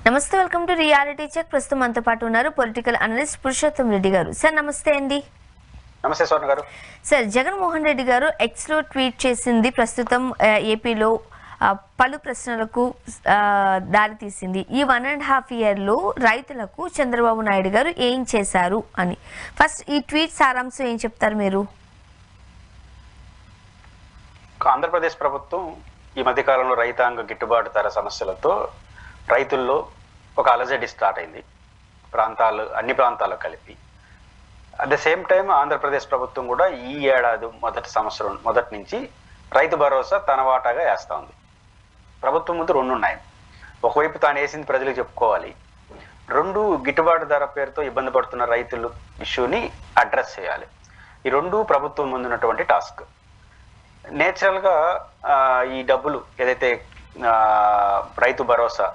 నమస్తే, welcome to reality check. ప్రస్తుతం మనతో పాటు ఉన్నారు పొలిటికల్ అనలిస్ట్ పురుషోత్తం రెడ్డి గారు. సార్ నమస్తే అండి. నమస్తే స్వర్ణ గారు. సార్, జగన్మోహన్ రెడ్డి గారు ఎక్స్లో ట్వీట్ చేసింది ప్రస్తుతం ఏపీలో పలు ప్రశ్నలకు దారితీసింది. ఈ 1.5 ఇయర్లో రైతులకు చంద్రబాబు నాయుడు గారు ఏం చేశారు అని. ఫస్ట్ ఈ ట్వీట్ సారాంశం ఏం చెప్తారు మీరు? ఆంధ్రప్రదేశ్ ప్రభుత్వం ఈ మధ్యకాలంలో రైతాంగ గిట్టుబాటు ధర సమస్యలతో రైతుల్లో ఒక అలజడి స్టార్ట్ అయింది, అన్ని ప్రాంతాల్లో కలిపి. At the same time Andhra Pradesh ప్రభుత్వం కూడా ఈ ఏడాది మొదటి నుంచి రైతు భరోసా తన వాటాగా వేస్తూ ఉంది. ప్రభుత్వం ముందు రెండు ఉన్నాయి. ఒకవైపు తాను వేసింది ప్రజలకు చెప్పుకోవాలి, రెండు గిట్టుబాటు ధర పేరుతో ఇబ్బంది పడుతున్న రైతులు ఇష్యూని అడ్రస్ చేయాలి. ఈ రెండు ప్రభుత్వం ముందున్నటువంటి టాస్క్. నేచురల్గా ఈ డబ్బులు ఏదైతే రైతు భరోసా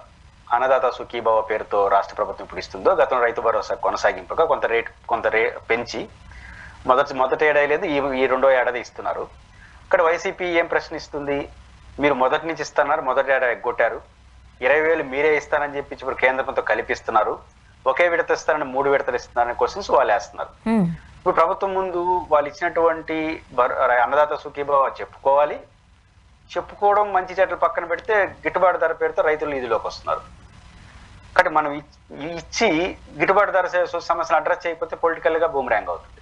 అన్నదాత సుఖీభావ పేరుతో రాష్ట్ర ప్రభుత్వం ఇప్పుడు ఇస్తుందో, గతం రైతు భరోసా కొనసాగింపుగా కొంత పెంచి మొదటి ఏడాది లేదు, ఈ రెండో ఏడాది ఇస్తున్నారు. ఇక్కడ వైసీపీ ఏం ప్రశ్నిస్తుంది? మీరు మొదటి నుంచి ఇస్తున్నారు, మొదటి ఏడాది ఎగ్గొట్టారు, 20,000 మీరే ఇస్తానని చెప్పి ఇప్పుడు కేంద్రంతో కలిపిస్తున్నారు, ఒకే విడత ఇస్తారని 3 విడతలు ఇస్తున్నారనే క్వశ్చన్స్ వాళ్ళు వేస్తున్నారు. ఇప్పుడు ప్రభుత్వం ముందు వాళ్ళు ఇచ్చినటువంటి అన్నదాత సుఖీభావ చెప్పుకోవడం మంచి చెట్లు పక్కన పెడితే గిట్టుబాటు ధర పేరుతో రైతులు ఇదిలోకి వస్తున్నారు. కాబట్టి మనం ఇచ్చి గిట్టుబాటు ధర సమస్యను అడ్రస్ చేయకపోతే పొలిటికల్గా బూమరాంగ్ అవుతుంది.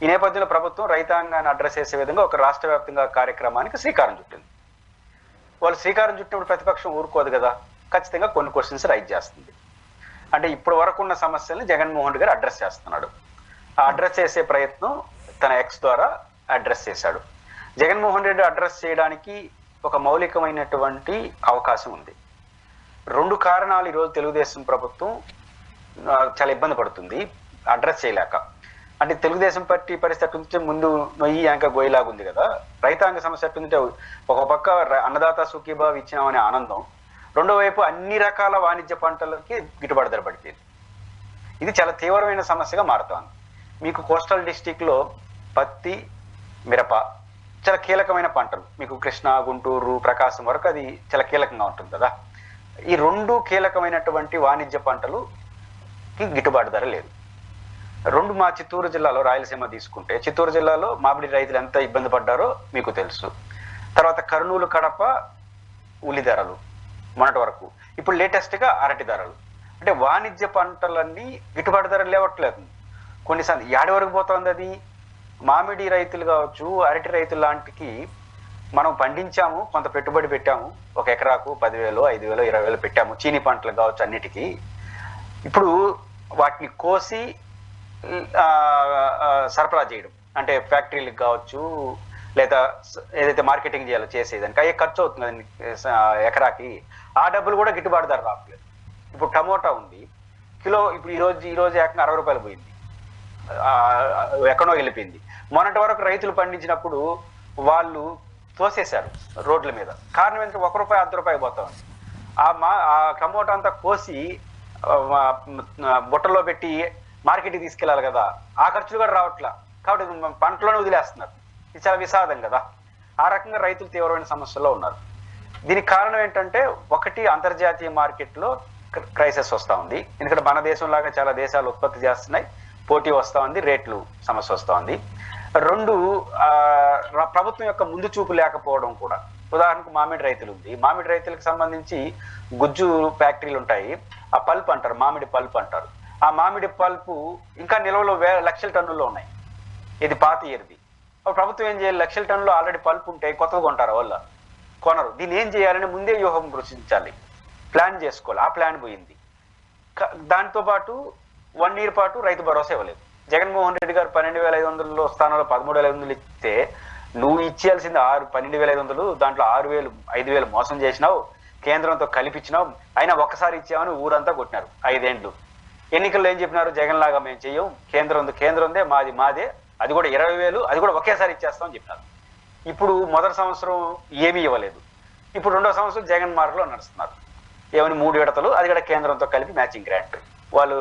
ఈ నేపథ్యంలో ప్రభుత్వం రైతాంగాన్ని అడ్రస్ చేసే విధంగా ఒక రాష్ట్ర వ్యాప్తంగా కార్యక్రమానికి శ్రీకారం చుట్టింది. వాళ్ళు శ్రీకారం చుట్టినప్పుడు ప్రతిపక్షం ఊరుకోదు కదా, ఖచ్చితంగా కొన్ని క్వశ్చన్స్ రైజ్ చేస్తుంది. అంటే ఇప్పటి వరకు ఉన్న సమస్యల్ని జగన్మోహన్ రెడ్డి గారు అడ్రస్ చేస్తున్నాడు. ఆ అడ్రస్ చేసే ప్రయత్నం తన ఎక్స్ ద్వారా అడ్రస్ చేశాడు. జగన్మోహన్ రెడ్డి అడ్రస్ చేయడానికి ఒక మౌలికమైనటువంటి అవకాశం ఉంది. 2 కారణాలు ఈరోజు తెలుగుదేశం ప్రభుత్వం చాలా ఇబ్బంది పడుతుంది అడ్రస్ చేయలేక. అంటే తెలుగుదేశం పార్టీ పరిస్థితి ఉంటే ముందు నొయ్యి యాంక గోయిలాగా ఉంది కదా. రైతాంగ సమస్య ఉంటే ఒక పక్క అన్నదాత సుఖీభావ ఇచ్చినామనే ఆనందం, రెండో వైపు అన్ని రకాల వాణిజ్య పంటలకి గిట్టుబాటు ధర పడిపోయింది. ఇది చాలా తీవ్రమైన సమస్యగా మారుతోంది. మీకు కోస్టల్ డిస్టిక్లో పత్తి, మిరప చాలా కీలకమైన పంటలు. మీకు కృష్ణా, గుంటూరు, ప్రకాశం వరకు అది చాలా కీలకంగా ఉంటుంది కదా. ఈ 2 కీలకమైనటువంటి వాణిజ్య పంటలుకి గిట్టుబాటు ధర లేదు. మా చిత్తూరు జిల్లాలో, రాయలసీమ తీసుకుంటే చిత్తూరు జిల్లాలో మామిడి రైతులు ఎంత ఇబ్బంది పడ్డారో మీకు తెలుసు. తర్వాత కర్నూలు, కడప ఉల్లి ధరలు మొన్నటి వరకు, ఇప్పుడు లేటెస్ట్గా అరటి ధరలు. అంటే వాణిజ్య పంటలన్నీ గిట్టుబాటు ధరలు లేవట్లేదు. కొన్నిసార్లు ఏడు వరకు పోతుంది అది. మామిడి రైతులు కావచ్చు, అరటి రైతులు లాంటికి మనం పండించాము, కొంత పెట్టుబడి పెట్టాము, 1 ఎకరాకు 10,000, 5,000, 20,000 పెట్టాము. చీనీ పంటలు కావచ్చు అన్నిటికీ. ఇప్పుడు వాటిని కోసి సరఫరా చేయడం, అంటే ఫ్యాక్టరీలకు కావచ్చు, లేదా ఏదైతే మార్కెటింగ్ చేయాలో చేసేదానికి అయ్యే ఖర్చు అవుతుంది ఎకరాకి. ఆ డబ్బులు కూడా గిట్టుబాటు ధర రావట్లేదు. ఇప్పుడు టమోటా ఉంది, కిలో ఇప్పుడు ఈరోజు ఏకంగా 60 రూపాయలు పోయింది, ఎక్కడో వెళ్ళిపోయింది. మొన్నటి వరకు రైతులు పండించినప్పుడు వాళ్ళు తోసేశారు రోడ్ల మీద. కారణం ఏంటంటే 1 రూపాయి, 1/2 రూపాయి పోతా ఉంది. ఆ టమోటా అంతా కోసి బుట్టలో పెట్టి మార్కెట్కి తీసుకెళ్ళాలి కదా, ఆ ఖర్చులు కూడా రావట్లా. కాబట్టి పంటలోనే వదిలేస్తున్నారు. ఇది చాలా విషాదం కదా. ఆ రకంగా రైతులు తీవ్రమైన సమస్యల్లో ఉన్నారు. దీనికి కారణం ఏంటంటే, ఒకటి అంతర్జాతీయ మార్కెట్లో క్రైసిస్ వస్తూ ఉంది. ఎందుకంటే మన దేశంలాగా చాలా దేశాలు ఉత్పత్తి చేస్తున్నాయి, పోటీ వస్తూ ఉంది, రేట్లు సమస్య వస్తూ ఉంది. 2 ప్రభుత్వం యొక్క ముందు చూపు లేకపోవడం కూడా. ఉదాహరణకు మామిడి రైతులు ఉంది, మామిడి రైతులకు సంబంధించి గుజ్జు ఫ్యాక్టరీలు ఉంటాయి, ఆ పల్ప్ అంటారు, మామిడి పల్ప్ అంటారు. ఆ మామిడి పల్పు ఇంకా నిల్వలో లక్షల టన్నుల్లో ఉన్నాయి. ఇది పాత ఇయర్ది. ప్రభుత్వం ఏం చేయాలి? లక్షల టన్నులు ఆల్రెడీ పల్ప్ ఉంటే కొత్తగా కొంటారు, వాళ్ళ కొనరు. దీన్ని ఏం చేయాలని ముందే వ్యూహం రచించాలి, ప్లాన్ చేసుకోవాలి. ఆ ప్లాన్ పోయింది. దాంతోపాటు 1 ఇయర్ పాటు రైతు భరోసా ఇవ్వలేదు. జగన్మోహన్ రెడ్డి గారు 12,500 స్థానంలో 13,500 ఇస్తే, నువ్వు ఇచ్చేయాల్సింది 12,500, దాంట్లో 6,000, 5,000 మోసం చేసినావు, కేంద్రంతో కలిపించినావు. అయినా ఒక్కసారి ఇచ్చామని ఊరంతా కొట్టినారు 5 ఏళ్ళు. ఎన్నికల్లో ఏం చెప్పినారు? జగన్ లాగా మేము చెయ్యం, కేంద్రందే, మాదే, అది కూడా 20,000, అది కూడా ఒకేసారి ఇచ్చేస్తామని చెప్పినారు. ఇప్పుడు మొదటి సంవత్సరం ఏమీ ఇవ్వలేదు. ఇప్పుడు రెండో సంవత్సరం జగన్ మార్గంలో నడుస్తున్నారు. ఏమని 3 విడతలు, అది కూడా కేంద్రంతో కలిపి మ్యాచింగ్ గ్రాంట్, వాళ్ళు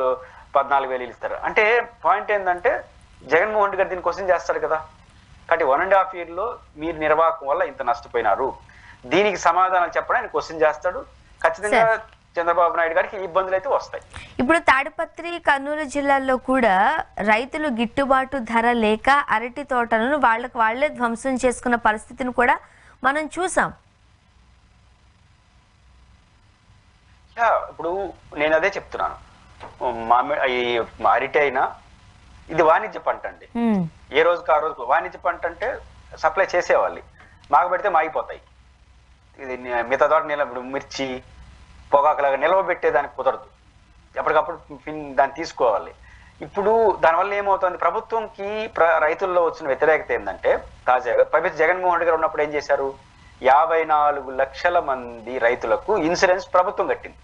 14,000 ఇస్తారు. అంటే పాయింట్ ఏంటంటే, జగన్మోహన్ రెడ్డి గారు దీన్ని క్వశ్చన్ చేస్తారు కదా. కాబట్టి 1.5 ఇయర్లో మీరు నిర్వాహకం వల్ల ఇంత నష్టపోయినారు, దీనికి సమాధానం చెప్పడం ఆయన క్వశ్చన్ చేస్తాడు. ఖచ్చితంగా చంద్రబాబు నాయుడు గారికి ఇబ్బందులు అయితే వస్తాయి. ఇప్పుడు తాడిపత్రి, కర్నూలు జిల్లాల్లో కూడా రైతులు గిట్టుబాటు ధర లేక అరటి తోటలను వాళ్ళే ధ్వంసం చేసుకున్న పరిస్థితిని కూడా మనం చూసాం. ఇప్పుడు నేను అదే చెప్తున్నాను, ఈ అరటి అయినా ఇది వాణిజ్య పంట అండి. ఏ రోజుకి ఆ రోజుకు వాణిజ్య పంట అంటే సప్లై చేసేవాళ్ళు, మాకు పెడితే మాగిపోతాయి. ఇది మిగతా తోట ఇప్పుడు మిర్చి పొగాకులాగా నిలవబెట్టేదానికి కుదరదు, ఎప్పటికప్పుడు దాన్ని తీసుకోవాలి. ఇప్పుడు దానివల్ల ఏమవుతుంది, ప్రభుత్వంకి రైతుల్లో వచ్చిన వ్యతిరేకత ఏంటంటే, తాజాగా జగన్మోహన్ రెడ్డి గారు ఉన్నప్పుడు ఏం చేశారు, 54 లక్షల మంది రైతులకు ఇన్సూరెన్స్ ప్రభుత్వం కట్టింది.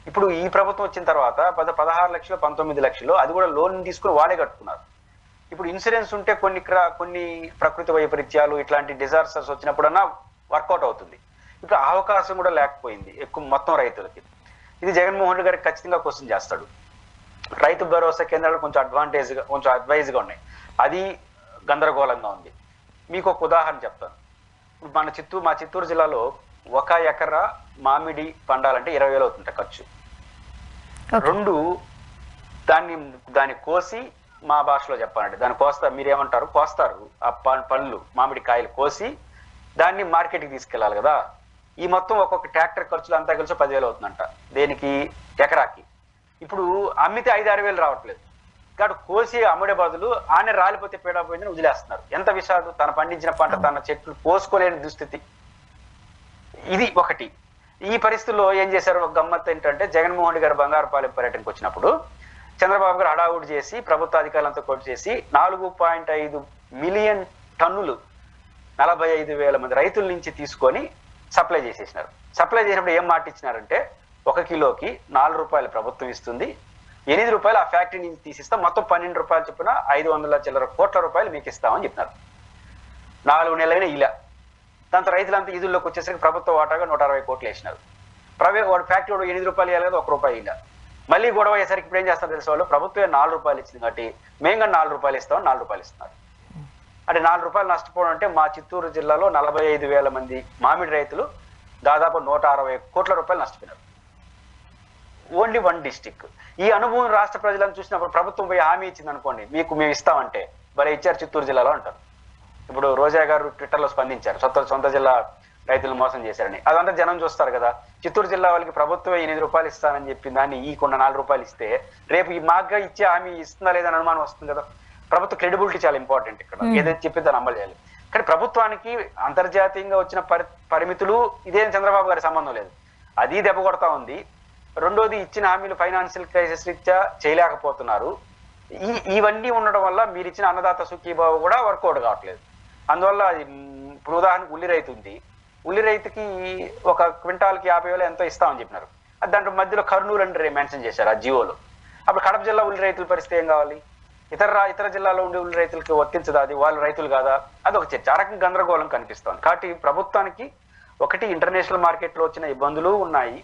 ఇప్పుడు ఈ ప్రభుత్వం వచ్చిన తర్వాత 16 లక్షలు 19 లక్షలు అది కూడా లోన్ తీసుకుని వాళ్ళే కట్టుకున్నారు. ఇప్పుడు ఇన్సూరెన్స్ ఉంటే కొన్ని ప్రకృతి వైపరీత్యాలు ఇట్లాంటి డిజాస్టర్స్ వచ్చినప్పుడన్నా వర్కౌట్ అవుతుంది. ఇప్పుడు ఆ అవకాశం కూడా లేకపోయింది ఎక్కువ మొత్తం రైతులకి. ఇది జగన్మోహన్ రెడ్డి గారికి ఖచ్చితంగా క్వశ్చన్ చేస్తాడు. రైతు భరోసా కేంద్రాలు కొంచెం అడ్వైజ్గా ఉన్నాయి, అది గందరగోళంగా ఉంది. మీకు ఒక ఉదాహరణ చెప్తాను. మా చిత్తూరు జిల్లాలో 1 ఎకరా మామిడి పండాలంటే 20,000 అవుతుంట ఖర్చు. 2 దాన్ని కోసి, మా భాషలో చెప్పాలంటే దాన్ని మీరేమంటారు, కోస్తారు. ఆ పళ్ళు మామిడి కాయలు కోసి దాన్ని మార్కెట్కి తీసుకెళ్ళాలి కదా. ఈ మొత్తం ఒక్కొక్క ట్రాక్టర్ ఖర్చులు అంతా కలిసి 10,000 అవుతుందంట దేనికి, ఎకరాకి. ఇప్పుడు అమ్మితే 5-6 వేలు రావట్లేదు కాబట్టి కోసి అమ్ముడే బదులు ఆనే రాలిపోతే పీడా పోయిందని వదిలేస్తున్నారు. ఎంత విషాదు, తన పండించిన పంట తన చెట్లు కోసుకోలేని దుస్థితి. ఇది ఒకటి. ఈ పరిస్థితుల్లో ఏం చేశారు, ఒక గమ్మత్తు ఏంటంటే, జగన్మోహన్ రెడ్డి గారు బంగారుపాలెం పర్యటనకు వచ్చినప్పుడు చంద్రబాబు గారు హడావుడి చేసి ప్రభుత్వ అధికారులంతా కొట్టు చేసి 4.5 మిలియన్ టన్నులు 45,000 మంది రైతుల నుంచి తీసుకొని సప్లై చేసేసినారు. సప్లై చేసినప్పుడు ఏం మాట ఇచ్చినారంటే, 1 కిలోకి 4 రూపాయలు ప్రభుత్వం ఇస్తుంది, 8 రూపాయలు ఆ ఫ్యాక్టరీ నుంచి తీసిస్తాం, మొత్తం 12 రూపాయలు చొప్పున 500 చిల్లర కోట్ల రూపాయలు మీకు ఇస్తామని చెప్పినారు. 4 నెలలైనా ఇలా. దాంతో రైతులంతా ఈదుల్లోకి వచ్చేసరికి ప్రభుత్వ వాటాగా 160 కోట్లు వేసినారు. వాడు ఫ్యాక్టరీ వాడు 8 రూపాయలు ఇవ్వాలి కదా, 1 రూపాయి ఇలా. మళ్ళీ గొడవ అయ్యేసరికి ఇప్పుడు ఏం చేస్తారు తెలిసిన వాళ్ళు, ప్రభుత్వమే 4 రూపాయలు ఇచ్చింది కాబట్టి మేము కానీ 4 రూపాయలు ఇస్తామని 4 రూపాయలు ఇస్తున్నారు. అంటే 4 రూపాయలు నష్టపోవడం అంటే, మా చిత్తూరు జిల్లాలో 45,000 మంది మామిడి రైతులు దాదాపు 160 కోట్ల రూపాయలు నష్టపోయినారు. Only 1 district. ఈ అనుభవం రాష్ట్ర ప్రజలను చూసినప్పుడు ప్రభుత్వం పోయి హామీ ఇచ్చింది అనుకోండి, మీకు మేము ఇస్తామంటే భలే ఇచ్చారు చిత్తూరు జిల్లాలో అంటారు. ఇప్పుడు రోజా గారు ట్విట్టర్లో స్పందించారు, సొంత జిల్లా రైతులను మోసం చేశారని. అదంతా జనం చూస్తారు కదా. చిత్తూరు జిల్లా వాళ్ళకి ప్రభుత్వం 8 రూపాయలు ఇస్తానని చెప్పి దాన్ని ఈ కొన్న 4 రూపాయలు ఇస్తే రేపు ఈ మాగ్గా ఇచ్చే హామీ ఇస్తుందా లేదని అనుమానం వస్తుంది కదా. ప్రభుత్వ క్రెడిబిలిటీ చాలా ఇంపార్టెంట్ ఇక్కడ, ఏదైతే చెప్పి దాన్ని అమలు చేయాలి. కానీ ప్రభుత్వానికి అంతర్జాతీయంగా వచ్చిన పరిమితులు ఇదేం చంద్రబాబు గారి సంబంధం లేదు, అది దెబ్బ కొడతా ఉంది. రెండోది, ఇచ్చిన హామీలు ఫైనాన్షియల్ క్రైసిస్ రీత్యా చేయలేకపోతున్నారు. ఇవన్నీ ఉండడం వల్ల మీరు ఇచ్చిన అన్నదాత సుఖీభావ కూడా వర్కౌట్ కావట్లేదు. అందువల్ల ఇప్పుడు ఉదాహరణకు ఉల్లి రైతు ఉంది, ఉల్లి రైతుకి 1 క్వింటాల్కి 50,000 ఎంతో ఇస్తామని చెప్పినారు. దాంట్లో మధ్యలో కర్నూలు అని మెన్షన్ చేశారు ఆ జియోలో. అప్పుడు కడప జిల్లా ఉల్లి రైతుల పరిస్థితి ఏం కావాలి, ఇతర జిల్లాలో ఉండే ఉల్లి రైతులకి వర్తించదా, అది వాళ్ళు రైతులు కాదా, అది ఒక చర్చ. ఆ రకంగా గందరగోళం కనిపిస్తోంది. కాబట్టి ప్రభుత్వానికి ఒకటి ఇంటర్నేషనల్ మార్కెట్లో వచ్చిన ఇబ్బందులు ఉన్నాయి,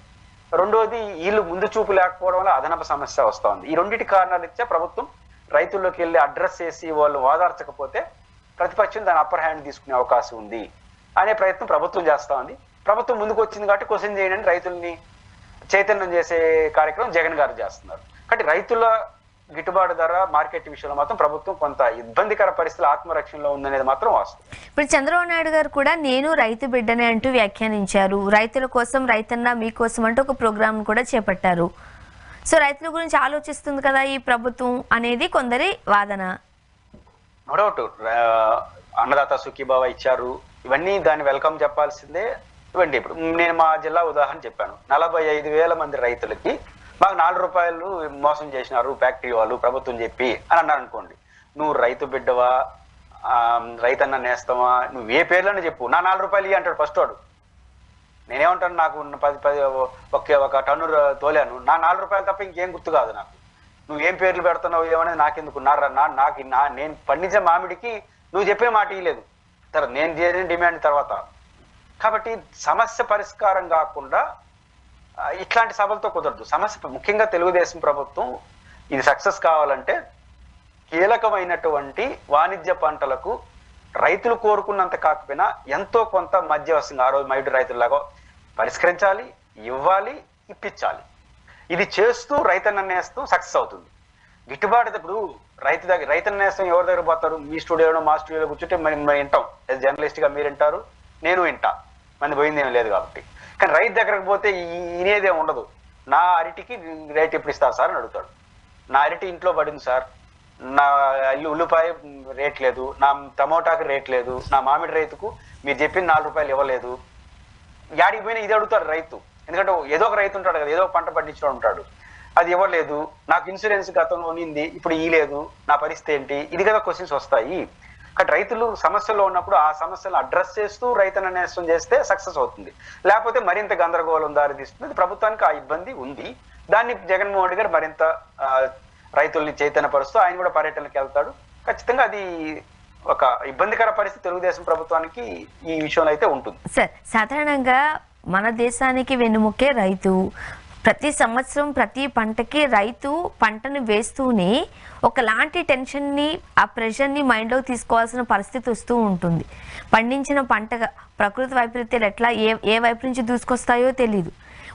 రెండోది వీళ్ళు ముందు చూపు లేకపోవడం వల్ల అదనపు సమస్య వస్తోంది. ఈ రెండింటి కారణాలు ఇచ్చే ప్రభుత్వం రైతుల్లోకి వెళ్ళి అడ్రస్ చేసి వాళ్ళు ఓదార్చకపోతే ప్రతిపక్షం దాని అప్పర్ హ్యాండ్ తీసుకునే అవకాశం ఉంది అనే ప్రయత్నం ప్రభుత్వం చేస్తా ఉంది. ప్రభుత్వం ముందుకు వచ్చింది కాబట్టి క్వశ్చన్ చేయడానికి రైతుల్ని చైతన్యం చేసే కార్యక్రమం జగన్ గారు చేస్తున్నారు. కాబట్టి రైతుల గిట్టుబాటు ధర మార్కెట్ విషయంలో మాత్రం ప్రభుత్వం కొంత ఇబ్బందికర పరిస్థితులు ఆత్మరక్షణలో ఉందనేది మాత్రం వాస్తవం. ఇప్పుడు చంద్రబాబు నాయుడు గారు కూడా నేను రైతు బిడ్డనే అంటూ వ్యాఖ్యానించారు. రైతుల కోసం రైతన్న మీకోసం అంటూ ఒక ప్రోగ్రామ్ కూడా చేపట్టారు. సో రైతుల గురించి ఆలోచిస్తుంది కదా ఈ ప్రభుత్వం అనేది కొందరి వాదన. నో డౌట్, అన్నదాత సుఖీభావ ఇచ్చారు, ఇవన్నీ దాన్ని వెల్కమ్ చెప్పాల్సిందే. ఇవ్వండి, ఇప్పుడు నేను మా జిల్లా ఉదాహరణ చెప్పాను, 45,000 మంది రైతులకి మాకు 4 రూపాయలు మోసం చేసినారు ఫ్యాక్టరీ వాళ్ళు ప్రభుత్వం చెప్పి అని అన్నారు అనుకోండి. నువ్వు రైతు బిడ్డవా, రైతన్న నేస్తావా, నువ్వు ఏ పేర్లని చెప్పు, నా 4 రూపాయలు ఇవి అంటాడు ఫస్ట్ వాడు. నేనేమంటాను, నాకు 1 టన్ను తోలాను, నా 4 రూపాయలు తప్ప ఇంకేం గుర్తు కాదు నాకు. నువ్వేం పేర్లు పెడుతున్నావు ఏమనేది నాకెందుకు, నేను పండించిన మామిడికి నువ్వు చెప్పే మాట ఇవ్వలేదు, తర్వాత నేను చేసిన డిమాండ్ తర్వాత. కాబట్టి సమస్య పరిష్కారం కాకుండా ఇట్లాంటి సభలతో కుదరదు. సమస్య ముఖ్యంగా తెలుగుదేశం ప్రభుత్వం ఇది సక్సెస్ కావాలంటే కీలకమైనటువంటి వాణిజ్య పంటలకు రైతులు కోరుకున్నంత కాకపోయినా ఎంతో కొంత మధ్యవర్తంగా ఆ రోజు మైడు రైతుల్లాగా పరిష్కరించాలి. ఇవ్వాలి, ఇప్పించాలి. ఇది చేస్తూ రైతన్న నేస్తం సక్సెస్ అవుతుంది. గిట్టుబాటు ఇప్పుడు రైతన్న నేస్తం ఎవరి దగ్గర పోతారు? మీ స్టూడియోలో మా స్టూడియోలో కూర్చుంటే మనం వింటాం. జర్నలిస్ట్గా మీరు వింటారు, నేను వింటా, మంది పోయింది ఏం లేదు కాబట్టి. కానీ రైతు దగ్గరకు పోతే ఇనేదే ఉండదు. నా అరటికి రేట్ ఎప్పుడు ఇస్తారు సార్ అని అడుగుతాడు. నా అరటి ఇంట్లో పడింది సార్, నా ఉల్లిపాయ రేట్ లేదు, నా టమోటాకి రేట్ లేదు, నా మామిడి రైతుకు మీరు చెప్పిన 4 రూపాయలు ఇవ్వలేదు. యాడికి పోయినా ఇది అడుగుతాడు రైతు. ఎందుకంటే ఏదో ఒక రైతు ఉంటాడు కదా, ఏదో ఒక పంట పండించడం ఉంటాడు. అది ఇవ్వలేదు, నాకు ఇన్సూరెన్స్ గతంలో ఉన్నింది, ఇప్పుడు ఇవ్వలేదు, నా పరిస్థితి ఏంటి? ఇది కదా క్వశ్చన్స్ వస్తాయి. కానీ రైతులు సమస్యల్లో ఉన్నప్పుడు ఆ సమస్యలను అడ్రస్ చేస్తూ రైతన్న నేస్తం చేస్తే సక్సెస్ అవుతుంది. లేకపోతే మరింత గందరగోళం దారితీస్తుంది. ప్రభుత్వానికి ఆ ఇబ్బంది ఉంది. దాన్ని జగన్మోహన్ రెడ్డి గారు మరింత రైతుల్ని చైతన్యపరుస్తూ ఆయన కూడా పర్యటనకి వెళ్తాడు. ఖచ్చితంగా అది ఒక ఇబ్బందికర పరిస్థితి తెలుగుదేశం ప్రభుత్వానికి ఈ విషయంలో అయితే ఉంటుంది. సార్, సాధారణంగా మన దేశానికి వెన్నుముకే రైతు. ప్రతి సంవత్సరం ప్రతి పంటకి రైతు పంటను వేస్తూనే ఒకలాంటి టెన్షన్ని, ఆ ప్రెషర్ని మైండ్లో తీసుకోవాల్సిన పరిస్థితి వస్తూ ఉంటుంది. పండించిన పంట ప్రకృతి వైపరీత్యాలు ఎట్లా ఏ వైపు నుంచి దూసుకొస్తాయో తెలియదు.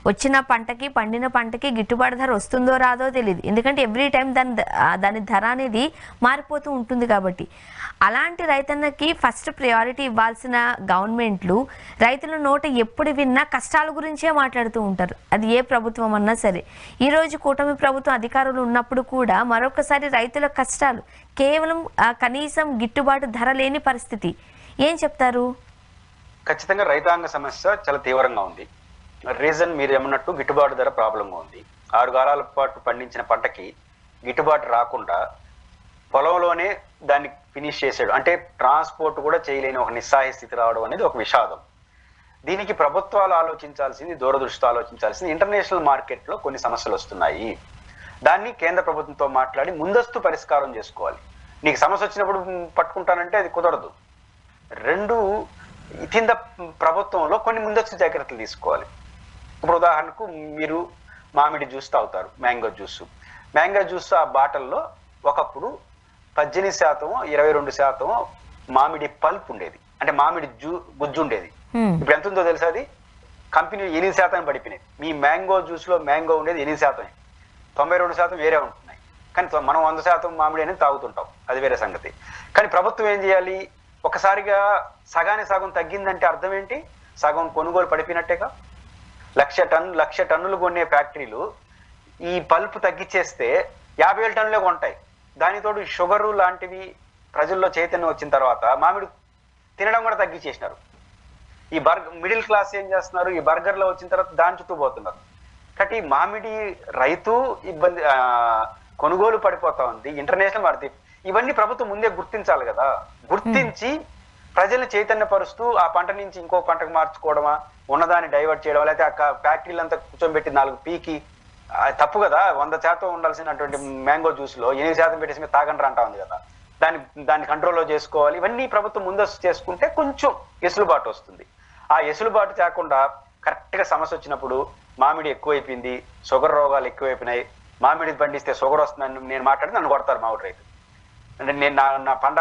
వచ్చిన పంటకి, పండిన పంటకి గిట్టుబాటు ధర వస్తుందో రాదో తెలియదు. ఎందుకంటే ఎవ్రీ టైం దాని ధర అనేది మారిపోతూ ఉంటుంది కాబట్టి. అలాంటి రైతన్నకి ఫస్ట్ ప్రయారిటీ ఇవ్వాల్సిన గవర్నమెంట్లు రైతుల నోట ఎప్పుడు విన్నా కష్టాల గురించే మాట్లాడుతూ ఉంటారు. అది ఏ ప్రభుత్వం అన్నా సరే. ఈరోజు కూటమి ప్రభుత్వం అధికారులు ఉన్నప్పుడు కూడా మరొకసారి రైతుల కష్టాలు, కేవలం కనీసం గిట్టుబాటు ధర లేని పరిస్థితి. ఏం చెప్తారు? ఖచ్చితంగా రైతాంగ సమస్య చాలా తీవ్రంగా ఉంది. రీజన్ మీరు ఏమన్నట్టు గిట్టుబాటు ధర ప్రాబ్లంగా ఉంది. 6 కాలాల పాటు పండించిన పంటకి గిట్టుబాటు రాకుండా పొలంలోనే దాన్ని ఫినిష్ చేసాడు అంటే ట్రాన్స్పోర్ట్ కూడా చేయలేని ఒక నిస్సహాయ స్థితి రావడం అనేది ఒక విషాదం. దీనికి ప్రభుత్వాలు ఆలోచించాల్సింది, దూరదృష్టితో ఆలోచించాల్సింది, ఇంటర్నేషనల్ మార్కెట్లో కొన్ని సమస్యలు వస్తున్నాయి. దాన్ని కేంద్ర ప్రభుత్వంతో మాట్లాడి ముందస్తు పరిష్కారం చేసుకోవాలి. నీకు సమస్య వచ్చినప్పుడు పట్టుకుంటానంటే అది కుదరదు. 2, కింద ప్రభుత్వంలో కొన్ని ముందస్తు జాగ్రత్తలు తీసుకోవాలి. ఇప్పుడు ఉదాహరణకు మీరు మామిడి జ్యూస్ తాగుతారు, మ్యాంగో జ్యూస్ ఆ బాటిల్లో ఒకప్పుడు 18%, 22% మామిడి పల్ప్ ఉండేది, అంటే మామిడి గుజ్జు ఉండేది. ఇప్పుడు ఎంత ఉందో తెలుసా? అది కంపెనీ 8% పడిపోయినాయి. మీ మ్యాంగో జ్యూస్ లో మ్యాంగో ఉండేది 8%, 92% వేరే ఉంటున్నాయి. కానీ మనం 100% మామిడి అనేది తాగుతుంటాం, అది వేరే సంగతి. కానీ ప్రభుత్వం ఏం చేయాలి? ఒకసారిగా సగం తగ్గిందంటే అర్థం ఏంటి? సగం కొనుగోలు పడిపోయినట్టేగా. 1,00,000 టన్నులు కొనే ఫ్యాక్టరీలు ఈ పల్ప్ తగ్గించేస్తే 50,000 టన్నులే కొంటాయి. దానితోడు షుగరు లాంటివి ప్రజల్లో చైతన్యం వచ్చిన తర్వాత మామిడి తినడం కూడా తగ్గించేసినారు. ఈ మిడిల్ క్లాస్ ఏం చేస్తున్నారు? ఈ బర్గర్లో వచ్చిన తర్వాత దాని చుట్టూ పోతున్నారు. కాబట్టి మామిడి రైతు ఇబ్బంది, కొనుగోలు పడిపోతా ఉంది. ఇంటర్నేషనల్ మార్కెట్ ఇవన్నీ ప్రభుత్వం ముందే గుర్తించాలి కదా. గుర్తించి ప్రజల్ని చైతన్యపరుస్తూ ఆ పంట నుంచి ఇంకో పంటకు మార్చుకోవడమా, ఉన్నదాన్ని డైవర్ట్ చేయడం, లేకపోతే ఆ ఫ్యాక్టరీలంతా కూర్చోబెట్టి 4 పీకి తప్పు కదా. 100% ఉండాల్సినటువంటి మ్యాంగో జ్యూస్ లో 8% పెట్టేసి మీరు తాగండి అంటా ఉంది కదా. దాన్ని కంట్రోల్లో చేసుకోవాలి. ఇవన్నీ ప్రభుత్వం ముందస్తు చేసుకుంటే కొంచెం ఎసులుబాటు వస్తుంది. ఆ ఎసులుబాటు కాకుండా కరెక్ట్ గా సమస్య వచ్చినప్పుడు మామిడి ఎక్కువైపోయింది, షుగర్ రోగాలు ఎక్కువైపోయినాయి, మామిడి పండిస్తే షుగర్ వస్తుందని నేను మాట్లాడి నన్ను కొడతారు మామిడి రైతు. అంటే నేను నా పంట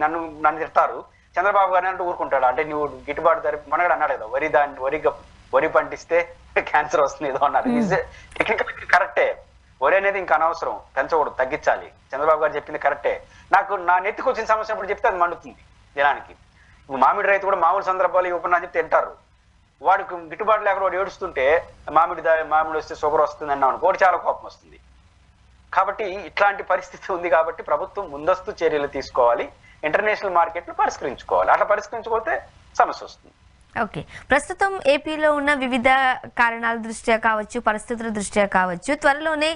నన్ను తిడతారు. చంద్రబాబు గారిని అంటే ఊరుకుంటాడు. అంటే నువ్వు గిట్టుబాటు ధర మనగడ అన్నాడు కదా, వరి పండిస్తే క్యాన్సర్ వస్తుంది ఏదో అన్నారు. టెక్నికల్ కరెక్టే. వరి అనేది ఇంకా అనవసరం, పెంచకూడదు, తగ్గించాలి. చంద్రబాబు గారు చెప్పింది కరెక్టే. నా నెత్తికి వచ్చిన సమస్య ఇప్పుడు చెప్తే అది మండుతుంది జనానికి. మామిడి రైతు కూడా మామూలు సందర్భాలు ఇవ్వకుండా చెప్తే తింటారు. వాడికి గిట్టుబాటు లేకుండా వాడు ఏడుస్తుంటే మామిడి వస్తే షుగర్ వస్తుంది అన్నాను, వాడు చాలా కోపం వస్తుంది. కాబట్టి ఇట్లాంటి పరిస్థితి ఉంది. కాబట్టి ప్రభుత్వం ముందస్తు చర్యలు తీసుకోవాలి, ఇంటర్నేషనల్ మార్కెట్లు పరిష్కరించుకోవాలి. అట్లా పరిష్కరించుకోతే సమస్య వస్తుంది. ఓకే, ప్రస్తుతం ఏపీలో ఉన్న వివిధ కారణాల దృష్ట్యా కావచ్చు, పరిస్థితుల దృష్ట్యా కావచ్చు, త్వరలోనే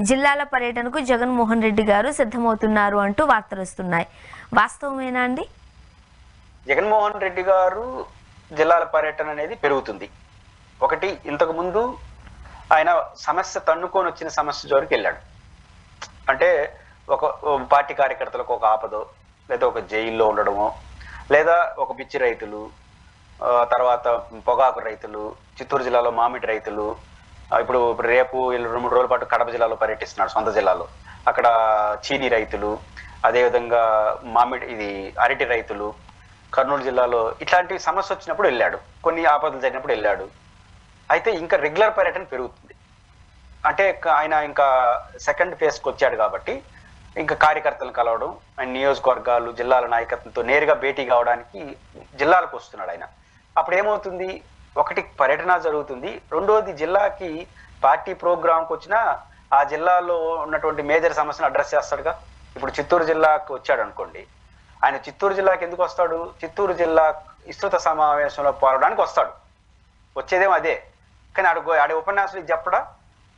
జిల్లాల పర్యటనకు జగన్మోహన్ రెడ్డి గారు సిద్ధమవుతున్నారు అంటూ వార్తలు వస్తున్నాయి. వాస్తవమేనా అండి? జగన్మోహన్ రెడ్డి గారు జిల్లాల పర్యటన అనేది పెరుగుతుంది. ఒకటి, ఇంతకు ముందు ఆయన సమస్య తన్నుకొని వచ్చిన సమస్య జోలికి వెళ్ళాడు. అంటే ఒక పార్టీ కార్యకర్తలకు ఒక ఆపదో, లేదా ఒక జైల్లో ఉండడమో, లేదా ఒక పిచ్చి రైతులు, తర్వాత పొగాకు రైతులు, చిత్తూరు జిల్లాలో మామిడి రైతులు, ఇప్పుడు రేపు 2-3 రోజుల పాటు కడప జిల్లాలో పర్యటిస్తున్నాడు, సొంత జిల్లాలో. అక్కడ చీనీ రైతులు, అదేవిధంగా అరటి రైతులు, కర్నూలు జిల్లాలో ఇట్లాంటి సమస్య వచ్చినప్పుడు వెళ్ళాడు, కొన్ని ఆపదలు జరిగినప్పుడు వెళ్ళాడు. అయితే ఇంకా రెగ్యులర్ పర్యటన పెరుగుతుంది. అంటే ఆయన ఇంకా సెకండ్ ఫేజ్కి వచ్చాడు కాబట్టి ఇంకా కార్యకర్తలను కలవడం, ఆయన నియోజకవర్గాలు జిల్లాల నాయకత్వంతో నేరుగా భేటీ కావడానికి జిల్లాలకు వస్తున్నాడు ఆయన. అప్పుడు ఏమవుతుంది, ఒకటి పర్యటన జరుగుతుంది, రెండోది జిల్లాకి పార్టీ ప్రోగ్రాంకి వచ్చినా ఆ జిల్లాలో ఉన్నటువంటి మేజర్ సమస్యను అడ్రస్ చేస్తాడుగా. ఇప్పుడు చిత్తూరు జిల్లాకు వచ్చాడు అనుకోండి, ఆయన చిత్తూరు జిల్లాకి ఎందుకు వస్తాడు, చిత్తూరు జిల్లా విస్తృత సమావేశంలో పాల్గొనడానికి వస్తాడు, వచ్చేదేమో అదే. కానీ ఆడ ఉపన్యాసం చెప్పడా,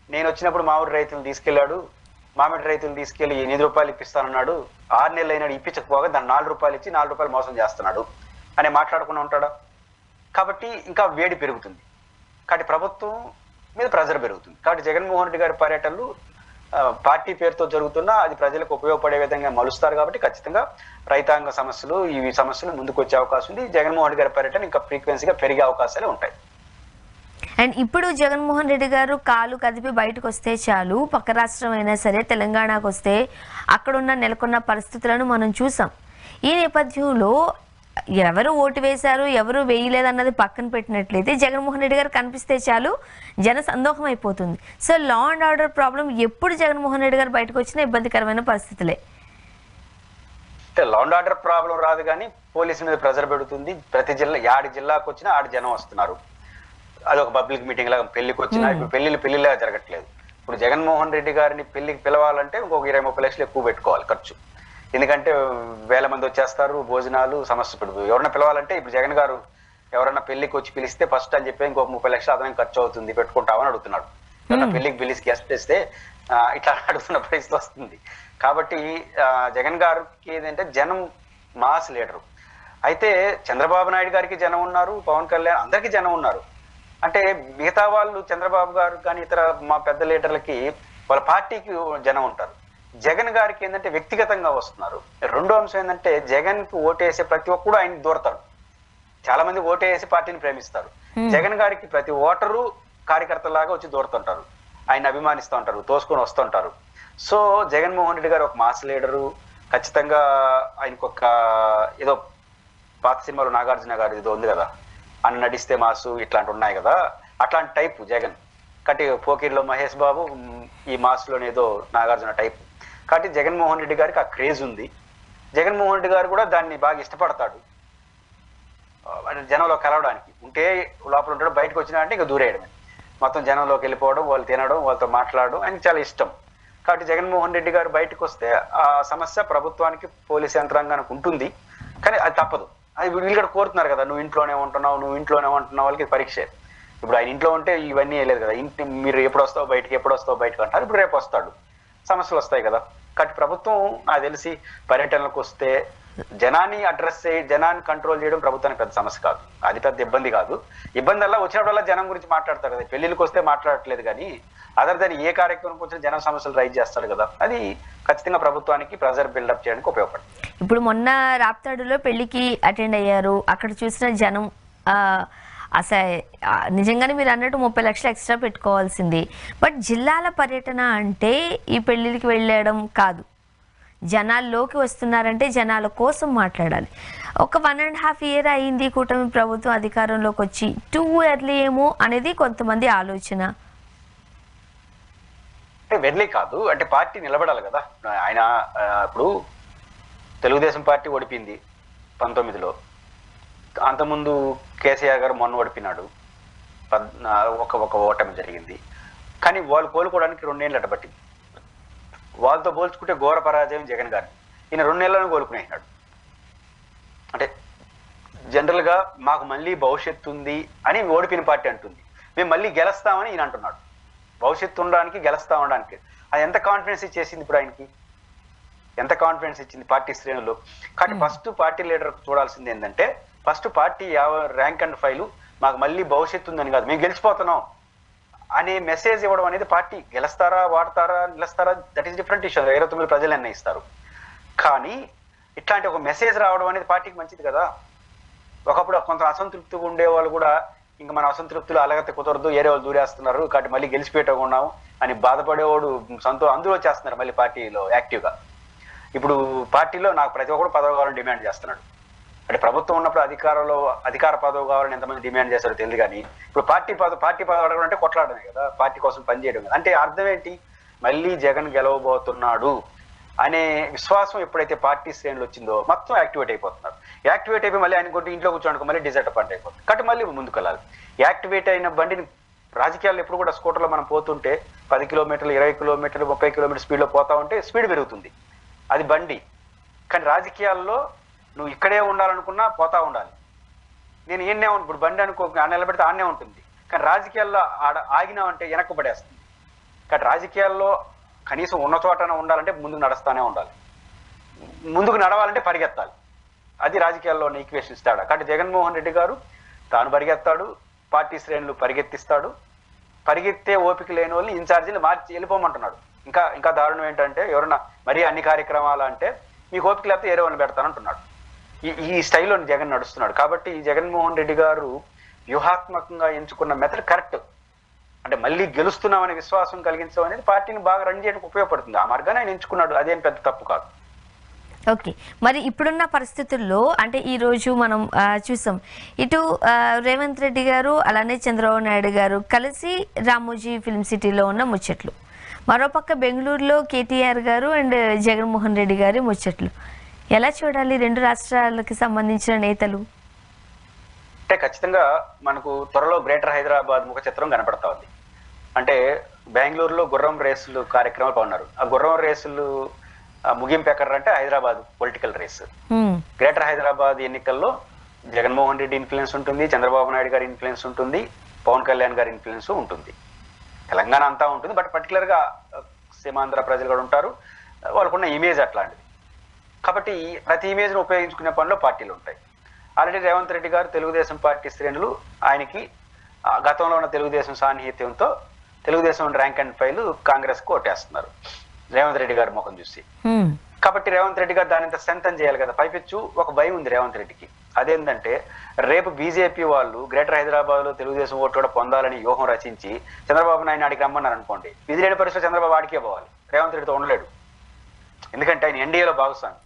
నేను వచ్చినప్పుడు మామిడి రైతులు తీసుకెళ్ళాడు, మామిడి రైతులు తీసుకెళ్లి 8 రూపాయలు ఇప్పిస్తానన్నాడు, 6 నెలలు అయినాడు ఇప్పించకపోగా దాన్ని 4 రూపాయలు ఇచ్చి 4 రూపాయలు మోసం చేస్తున్నాడు అని మాట్లాడుకుని ఉంటాడా. కాబట్టి ఇంకా వేడి పెరుగుతుంది, కాబట్టి ప్రభుత్వం మీద ప్రెజర్ పెరుగుతుంది. కాబట్టి జగన్మోహన్ రెడ్డి గారి పర్యటనలు పార్టీ పేరుతో జరుగుతున్నా అది ప్రజలకు ఉపయోగపడే విధంగా మలుస్తారు. కాబట్టి ఖచ్చితంగా రైతాంగ సమస్యలు, ఈ సమస్యలు ముందుకు వచ్చే అవకాశం ఉంది. జగన్మోహన్ రెడ్డి గారి పర్యటన ఇంకా ఫ్రీక్వెన్సీగా పెరిగే అవకాశాలే ఉంటాయి. అండ్ ఇప్పుడు జగన్మోహన్ రెడ్డి గారు కాలు కదిపి బయటకు వస్తే చాలు, పక్క రాష్ట్రం అయినా సరే తెలంగాణకు వస్తే అక్కడున్న నెలకొన్న పరిస్థితులను మనం చూసాం. ఈ నేపథ్యంలో ఎవరు ఓటు వేశారు ఎవరు వేయలేదన్నది పక్కన పెట్టినట్లయితే జగన్మోహన్ రెడ్డి గారు కనిపిస్తే చాలు జన సందోహం అయిపోతుంది. So law and order problem ఎప్పుడు జగన్మోహన్ రెడ్డి గారు బయటకు వచ్చినా ఇబ్బందికరమైన పరిస్థితులే. లా అండ్ ఆర్డర్ ప్రాబ్లం రాదు కానీ పోలీసు మీద ప్రెజర్ పెడుతుంది. ప్రతి జిల్లాకు వచ్చినా ఆడి జనం వస్తున్నారు. అదొక పబ్లిక్ మీటింగ్ లాగా పెళ్లికి వచ్చినా, ఇప్పుడు పెళ్లిలా జరగట్లేదు. ఇప్పుడు జగన్మోహన్ రెడ్డి గారిని పెళ్లికి పిలవాలంటే ఇంకొక 20-30 లక్షలు ఎక్కువ పెట్టుకోవాలి ఖర్చు. ఎందుకంటే వేల మంది వచ్చేస్తారు, భోజనాలు, సమస్య పెడుతుంది. ఎవరన్నా పిలవాలంటే ఇప్పుడు జగన్ గారు ఎవరన్నా పెళ్లికి వచ్చి పిలిస్తే ఫస్ట్ అని చెప్పి ఇంకొక 30 లక్షలు అదనం ఖర్చు అవుతుంది, పెట్టుకుంటామని అడుగుతున్నాడు. పెళ్లికి పిలిచి గెస్ట్ ఇస్తే ఇట్లా అడుగుతున్న పరిస్థితి వస్తుంది. కాబట్టి జగన్ గారికి ఏంటంటే జనం మాస్ లీడరు. అయితే చంద్రబాబు నాయుడు గారికి జనం ఉన్నారు, పవన్ కళ్యాణ్ అందరికీ జనం ఉన్నారు. అంటే మిగతా వాళ్ళు చంద్రబాబు గారు కానీ ఇతర మా పెద్ద లీడర్లకి వాళ్ళ పార్టీకి జనం ఉంటారు. జగన్ గారికి ఏంటంటే వ్యక్తిగతంగా వస్తున్నారు. రెండో అంశం ఏంటంటే జగన్ కి ఓటేసే ప్రతి ఒక్కడు ఆయన దూరతాడు. చాలా మంది ఓటేసి పార్టీని ప్రేమిస్తారు. జగన్ గారికి ప్రతి ఓటరు కార్యకర్తలాగా వచ్చి దూరుతుంటారు, ఆయన అభిమానిస్తూ ఉంటారు, తోసుకొని వస్తుంటారు. సో జగన్మోహన్ రెడ్డి గారు ఒక మాస్ లీడరు. ఖచ్చితంగా ఆయనకు ఒక ఏదో పాత సినిమాలో నాగార్జున గారు ఏదో ఉంది కదా, అని నడిస్తే మాసు ఇట్లాంటి ఉన్నాయి కదా, అట్లాంటి టైపు జగన్. కాబట్టి పోకిర్లో మహేష్ బాబు, ఈ మాస్లోనే ఏదో నాగార్జున టైపు. కాబట్టి జగన్మోహన్ రెడ్డి గారికి ఆ క్రేజ్ ఉంది. జగన్మోహన్ రెడ్డి గారు కూడా దాన్ని బాగా ఇష్టపడతాడు, జనంలో కలవడానికి. ఉంటే లోపల ఉంటాడు, బయటకు వచ్చినా అంటే ఇంకా దూరేయడమే. మొత్తం జనంలోకి వెళ్ళిపోవడం, వాళ్ళు తినడం, వాళ్ళతో మాట్లాడడం ఆయనకి చాలా ఇష్టం. కాబట్టి జగన్మోహన్ రెడ్డి గారు బయటకు వస్తే ఆ సమస్య ప్రభుత్వానికి, పోలీసు యంత్రాంగానికి ఉంటుంది. కానీ అది తప్పదు. అది వీళ్ళు కూడా కోరుతున్నారు కదా, నువ్వు ఇంట్లోనే ఉంటున్నావు వాళ్ళకి పరీక్ష. ఇప్పుడు ఆయన ఇంట్లో ఉంటే ఇవన్నీ వేయలేదు కదా, ఇంటి మీరు ఎప్పుడు వస్తావు బయటకు అంటారు. ఇప్పుడు రేపు వస్తాడు, సమస్యలు వస్తాయి కదా. కాబట్టి ప్రభుత్వం నాకు తెలిసి పర్యటనలకు వస్తే జనాన్ని జనాన్ని కంట్రోల్ చేయడం ప్రభుత్వానికి పెద్ద సమస్య కాదు, అది పెద్ద ఇబ్బంది కాదు. ఇబ్బంది అలా వచ్చినప్పుడల్లా జనం గురించి మాట్లాడతారు కదా, పెళ్లిళ్ళకి వస్తే మాట్లాడట్లేదు కానీ అదర్ దాని ఏ కార్యక్రమం వచ్చినా జనం సమస్యలు రైజ్ చేస్తాడు కదా, అది ఖచ్చితంగా ప్రభుత్వానికి ప్రెజర్ బిల్డప్ చేయడానికి ఉపయోగపడుతుంది. ఇప్పుడు మొన్న రాప్తాడులో పెళ్లికి అటెండ్ అయ్యారు, అక్కడ చూసిన జనం అసలు నిజంగానే మీరు అన్నట్టు 30 లక్షలు ఎక్స్ట్రా పెట్టుకోవాల్సింది. బట్ జిల్లాల పర్యటన అంటే ఈ పెళ్లికి వెళ్ళడం కాదు, జనాల్లోకి వస్తున్నారంటే జనాల కోసం మాట్లాడాలి. ఒక 1.5 year అయింది కూటమి ప్రభుత్వం అధికారంలోకి వచ్చి, టూ ఎర్లీ ఏమో అనేది కొంతమంది ఆలోచన. అంటే వెర్లీ కాదు, అంటే పార్టీ నిలబడాలి కదా. ఆయన ఇప్పుడు తెలుగుదేశం పార్టీ ఓడిపోయింది 19లో, అంతకుముందు కేసీఆర్ గారు మొన్న ఓడిపోయినాడు, ఒక ఓటమి జరిగింది. కానీ వాళ్ళు కోలుకోవడానికి 2 ఏళ్ళు అట్టబట్టింది. వాళ్ళతో పోల్చుకుంటే ఘోర పరాజయం జగన్ గారిని. ఈయన 2 నెలలను కోలుకునేసినాడు. అంటే జనరల్గా మాకు మళ్ళీ భవిష్యత్తు ఉంది అని ఓడిపోయిన పార్టీ అంటుంది, మేము మళ్ళీ గెలుస్తామని ఈయన అంటున్నాడు. భవిష్యత్తు ఉండడానికి, గెలుస్తా ఉండడానికి అది ఎంత కాన్ఫిడెన్స్ ఇచ్చేసింది ఇప్పుడు ఆయనకి, ఎంత కాన్ఫిడెన్స్ ఇచ్చింది పార్టీ శ్రేణులు. కాబట్టి ఫస్ట్ పార్టీ లీడర్ చూడాల్సింది ఏంటంటే, first party rank and file మాకు మళ్ళీ భవిష్యత్తు ఉందని కాదు, మేము గెలిచిపోతున్నాం అనే మెసేజ్ ఇవ్వడం అనేది. పార్టీ గెలుస్తారా, వాడతారా, నిలుస్తారా, దట్ ఈస్ డిఫరెంట్ ఇష్యూ, 29 ప్రజలు నిర్ణయిస్తారు. కానీ ఇట్లాంటి ఒక మెసేజ్ రావడం అనేది పార్టీకి మంచిది కదా. ఒకప్పుడు కొంత అసంతృప్తిగా ఉండేవాళ్ళు కూడా ఇంకా మన అసంతృప్తులు అలగతే కుదరదు, ఏరే వాళ్ళు దూరేస్తున్నారు కాబట్టి మళ్ళీ గెలిచిపోయేటగా ఉన్నాము అని బాధపడేవాడు అందులో వచ్చేస్తున్నారు మళ్ళీ పార్టీలో యాక్టివ్గా. ఇప్పుడు పార్టీలో నాకు ప్రతి ఒక్కరు పదవి కావాలని డిమాండ్ చేస్తున్నాడు. అంటే ప్రభుత్వం ఉన్నప్పుడు అధికార పదవి కావాలని ఎంతమంది డిమాండ్ చేస్తారో తెలియదు, కానీ ఇప్పుడు పార్టీ పదవి అడగడం అంటే కొట్లాడమే కదా, పార్టీ కోసం పనిచేయడం కదా. అంటే అర్థం ఏంటి, మళ్ళీ జగన్ గెలవబోతున్నాడు అనే విశ్వాసం ఎప్పుడైతే పార్టీ శ్రేణులు వచ్చిందో మొత్తం యాక్టివేట్ అయిపోతున్నారు. యాక్టివేట్ అయిపోయి మళ్ళీ ఆయన కొట్టి ఇంట్లో కూర్చోడానికి మళ్ళీ డిసప్పాయింట్ అయిపోతుంది. కాబట్టి మళ్ళీ ముందుకు వెళ్ళాలి. యాక్టివేట్ అయిన బండిని రాజకీయాల్లో ఎప్పుడు కూడా స్కూటర్లో మనం పోతుంటే 10 కిలోమీటర్లు 20 కిలోమీటర్లు 30 కిలోమీటర్ స్పీడ్లో పోతా ఉంటే స్పీడ్ పెరుగుతుంది, అది బండి. కానీ రాజకీయాల్లో నువ్వు ఇక్కడే ఉండాలనుకున్నా పోతా ఉండాలి. నేను ఏనే ఇప్పుడు బండి అనుకో నిలబెడితే ఆడనే ఉంటుంది, కానీ రాజకీయాల్లో ఆగినామంటే వెనక్కు పడేస్తుంది. కానీ రాజకీయాల్లో కనీసం ఉన్న చోటన ఉండాలంటే ముందుకు నడుస్తూనే ఉండాలి, ముందుకు నడవాలంటే పరిగెత్తాలి. అది రాజకీయాల్లో ఉన్న ఈక్వేషన్స్ తేడా. కాబట్టి జగన్మోహన్ రెడ్డి గారు తాను పరిగెత్తాడు, పార్టీ శ్రేణులు పరిగెత్తిస్తాడు. పరిగెత్తే ఓపిక లేని వాళ్ళని ఇన్ఛార్జీలు మార్చి వెళ్ళిపోమంటున్నాడు. ఇంకా దారుణం ఏంటంటే, ఎవరన్నా మరీ అన్ని కార్యక్రమాలు అంటే మీకు ఓపిక లేకపోతే వేరే వాళ్ళని పెడతానంటున్నాడు. ఈ స్టైల్లో జగన్ నడుస్తున్నాడు. కాబట్టి ఈ జగన్మోహన్ రెడ్డి గారు వ్యూహాత్మకంగా ఎంచుకున్న మెథడ్ కరెక్ట్. అంటే మళ్ళీ గెలుస్తున్నామనే విశ్వాసం కలిగించడం అనేది పార్టీని బాగా రన్ చేయడానికి ఉపయోగపడుతుంది. ఆ మార్గాన్ని ఆయన ఎంచుకున్నాడు, అదేం పెద్ద తప్పు కాదు. ఓకే, మరి ఇప్పుడున్న పరిస్థితుల్లో అంటే ఈ రోజు మనం చూసాం, ఇటు రేవంత్ రెడ్డి గారు అలానే చంద్రబాబు నాయుడు గారు కలిసి రామోజీ ఫిల్మ్ సిటీలో ఉన్న ముచ్చట్లు, మరోపక్క బెంగళూరులో కేటీఆర్ గారు అండ్ జగన్మోహన్ రెడ్డి గారి ముచ్చట్లు. ఎలా చూడాలి రెండు రాష్ట్రాలకి సంబంధించిన నేతలు? అంటే ఖచ్చితంగా మనకు త్వరలో గ్రేటర్ హైదరాబాద్ ముఖ చిత్రం కనపడతా ఉంది. అంటే బెంగళూరులో గుర్రం రేసులు కార్యక్రమాలు బాగున్నారు. ఆ గుర్రం రేసులు ముగింపు ఎక్కడంటే Hyderabad political race. Greater Hyderabad ఎన్నికల్లో జగన్మోహన్ రెడ్డి ఇన్ఫ్లుయెన్స్ ఉంటుంది, చంద్రబాబు నాయుడు గారి ఇన్ఫ్లుయెన్స్ ఉంటుంది, పవన్ కళ్యాణ్ గారి ఇన్ఫ్లుయెన్స్ ఉంటుంది, తెలంగాణ అంతా ఉంటుంది. బట్ పర్టికులర్ గా సీమాంధ్ర ప్రజలు కూడా ఉంటారు, వాళ్ళకున్న ఇమేజ్ అట్లాంటిది. కాబట్టి ప్రతి ఇమేజ్ ను ఉపయోగించుకునే పనిలో పార్టీలు ఉంటాయి. ఆల్రెడీ రేవంత్ రెడ్డి గారు తెలుగుదేశం పార్టీ శ్రేణులు ఆయనకి గతంలో ఉన్న తెలుగుదేశం సాన్నిహిత్యంతో Telugu Desam rank and file Congress కు ఓటేస్తున్నారు రేవంత్ రెడ్డి గారి ముఖం చూసి. కాబట్టి రేవంత్ రెడ్డి గారు దాని స్ట్రెంథన్ చేయాలి కదా. పైపెచ్చు ఒక భయం ఉంది రేవంత్ రెడ్డికి, అదేంటంటే రేపు బీజేపీ వాళ్ళు గ్రేటర్ హైదరాబాద్ లో తెలుగుదేశం ఓటు కూడా పొందాలని వ్యూహం రచించి చంద్రబాబు నాయుడు ఆడికి రమ్మన్నారు అనుకోండి, విధి లేని పరిస్థితి చంద్రబాబు ఆడికే పోవాలి, రేవంత్ రెడ్డితో ఉండలేడు. ఎందుకంటే ఆయన ఎన్డీఏలో భాగస్వామి.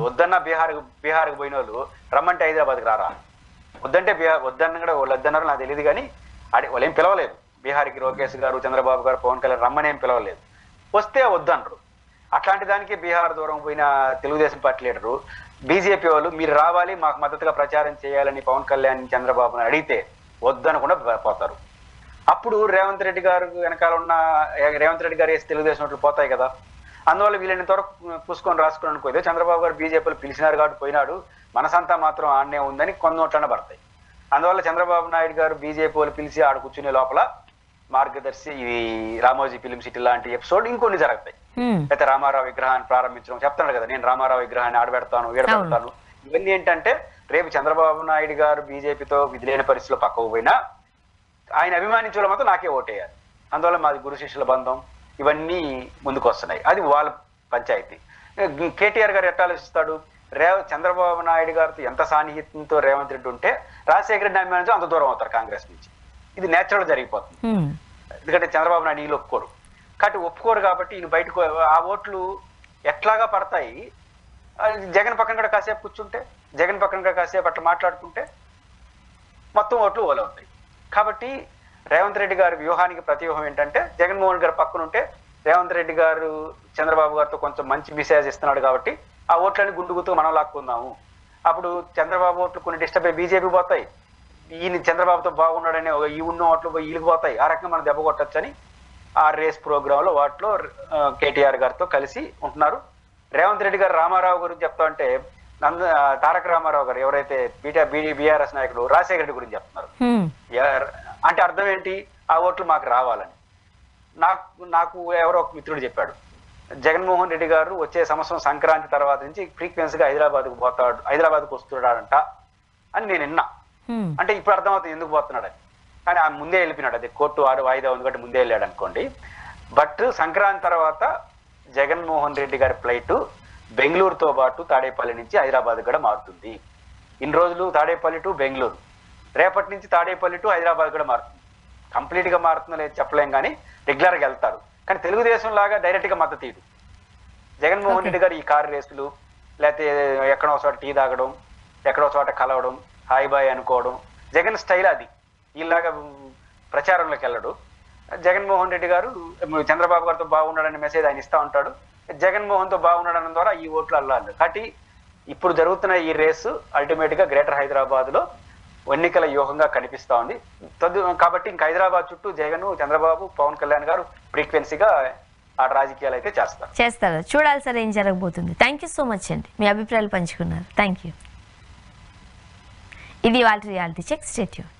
వద్దన్న బీహార్కి పోయిన వాళ్ళు రమ్మంటే హైదరాబాద్కి రారా, వద్దన్న కూడా వాళ్ళు వద్దన్నారు నాకు తెలియదు, కానీ వాళ్ళు ఏం పిలవలేదు. బీహార్కి లోకేష్ గారు చంద్రబాబు గారు పవన్ కళ్యాణ్ రమ్మని ఏం పిలవలేదు, వస్తే వద్దనరు. అట్లాంటి దానికి బీహార్ దూరం పోయిన తెలుగుదేశం పార్టీ లీడరు బీజేపీ వాళ్ళు మీరు రావాలి మాకు మద్దతుగా ప్రచారం చేయాలని పవన్ కళ్యాణ్ చంద్రబాబుని అడిగితే వద్దనకుండా పోతారు. అప్పుడు రేవంత్ రెడ్డి గారు వెనకాల ఉన్న రేవంత్ రెడ్డి గారు వేసి తెలుగుదేశం ఓట్లు పోతాయి కదా. అందువల్ల వీళ్ళని త్వరకు పూసుకొని రాసుకుని అనుకోదే చంద్రబాబు గారు బీజేపీలు పిలిచినారు కాబట్టి పోయినాడు, మనసంతా మాత్రం ఆడనే ఉందని కొన్ని నోట్లనే పడతాయి. అందువల్ల చంద్రబాబు నాయుడు గారు బీజేపీ వాళ్ళు పిలిచి ఆడ కూర్చునే లోపల మార్గదర్శి ఇది రామోజీ ఫిలిం సిటీ లాంటి ఎపిసోడ్ ఇంకొన్ని జరుగుతాయి. అయితే రామారావు విగ్రహాన్ని ప్రారంభించడం చెప్తాడు కదా, నేను రామారావు విగ్రహాన్ని ఆడబెడతాను ఈడబెడతాను. ఇవన్నీ ఏంటంటే రేపు చంద్రబాబు నాయుడు గారు బీజేపీతో విధి లేని పరిస్థితిలో పక్కకు పోయినా ఆయన అభిమానించడం మాత్రం నాకే ఓటేయాలి. అందువల్ల మాది గురు శిష్యుల బంధం ఇవన్నీ ముందుకు వస్తున్నాయి. అది వాళ్ళ పంచాయతీ. కేటీఆర్ గారు ఎట్లా ఆలోచిస్తాడు, చంద్రబాబు నాయుడు గారితో ఎంత సాన్నిహిత్యంతో రేవంత్ రెడ్డి ఉంటే రాజశేఖర రెడ్డి అభిమానించడం అంత దూరం అవుతారు కాంగ్రెస్ నుంచి. ఇది నేచురల్ జరిగిపోతుంది. ఎందుకంటే చంద్రబాబు నాయుడు వీళ్ళు ఒప్పుకోరు కాబట్టి ఈయన బయటకు ఆ ఓట్లు ఎట్లాగా పడతాయి. జగన్ పక్కన కూడా కాసేపు కూర్చుంటే, జగన్ పక్కన కూడా కాసేపు అట్లా మాట్లాడుకుంటే మొత్తం ఓట్లు ఓలా ఉంటాయి. కాబట్టి రేవంత్ రెడ్డి గారి వ్యూహానికి ప్రతివ్యూహం ఏంటంటే జగన్మోహన్ గారు పక్కన ఉంటే రేవంత్ రెడ్డి గారు చంద్రబాబు గారితో కొంచెం మంచి మెసేజ్ ఇస్తున్నాడు కాబట్టి ఆ ఓట్లని గుండుగుతూ మనం లాక్కుందాము. అప్పుడు చంద్రబాబు ఓట్లు కొన్ని డిస్టర్బ్ అయ్యి బీజేపీ పోతాయి, ఈయన చంద్రబాబుతో బాగున్నాడనే ఈ ఉన్న ఓట్లు పోయి వీళ్ళకి పోతాయి. ఆ రకంగా మనం దెబ్బ కొట్టచ్చని ఆ రేస్ ప్రోగ్రామ్ లో వాటిలో కేటీఆర్ గారితో కలిసి ఉంటున్నారు. రేవంత్ రెడ్డి గారు రామారావు గురించి చెప్తా అంటే తారక రామారావు గారు ఎవరైతే బీఆర్ఎస్ నాయకుడు రాజశేఖర రెడ్డి గురించి చెప్తున్నారు. అంటే అర్థం ఏంటి, ఆ ఓట్లు మాకు రావాలని. నాకు ఎవరో ఒక మిత్రుడు చెప్పాడు, జగన్మోహన్ రెడ్డి గారు వచ్చే సంవత్సరం సంక్రాంతి తర్వాత నుంచి ఫ్రీక్వెన్సీగా హైదరాబాద్కు వస్తున్నాడంట అని నేను విన్నా. అంటే ఇప్పుడు అర్థమవుతుంది ఎందుకు పోతున్నాడని. కానీ ఆ ముందే వెళ్ళిపోయినాడు, అది కోర్టు వాయిదా ఉంది కాబట్టి ముందే వెళ్ళాడు అనుకోండి. బట్ సంక్రాంతి తర్వాత జగన్మోహన్ రెడ్డి గారి ఫ్లైట్ బెంగళూరుతో పాటు తాడేపల్లి నుంచి హైదరాబాద్ కూడా మారుతుంది. ఇన్ని రోజులు తాడేపల్లి టు బెంగళూరు, రేపటి నుంచి తాడేపల్లి టు హైదరాబాద్ కూడా మారుతుంది. కంప్లీట్ గా మారుతుందో లేదు చెప్పలేం, కానీ రెగ్యులర్ గా వెళ్తారు. కానీ తెలుగుదేశం లాగా డైరెక్ట్ గా మద్దతు ఇడు. జగన్మోహన్ రెడ్డి గారు ఈ కారు రేసులు లేకపోతే ఎక్కడో ఒకసారి టీ తాగడం ఎక్కడో చోట కలవడం, హాయ్ బాయ్ అనుకోవడం. జగన్ స్టైల్ అది. ఇలాగా ప్రచారంలోకి వెళ్ళడు. జగన్మోహన్ రెడ్డి గారు చంద్రబాబు గారితో బాగున్నాడనే మెసేజ్ ఆయన ఇస్తూ ఉంటాడు. జగన్మోహన్తో బాగున్నాడన్న ద్వారా ఈ ఓట్లు అల్లాలి. కాబట్టి ఇప్పుడు జరుగుతున్న ఈ రేసు అల్టిమేట్గా గ్రేటర్ హైదరాబాద్లో ఎన్నికల వ్యూహంగా కనిపిస్తూ ఉంది. కాబట్టి ఇంక హైదరాబాద్ చుట్టూ జగన్, చంద్రబాబు, పవన్ కళ్యాణ్ గారు ఫ్రీక్వెన్సీగా ఆ రాజకీయాలు అయితే చేస్తారు. చూడాలి సార్ ఏం జరగబోతుంది. థ్యాంక్ యూ సో మచ్ అండి, మీ అభిప్రాయాలు పంచుకున్నారు. Thank you. ఇది వాళ్ళ రియాలిటీ చెక్. Stay tune.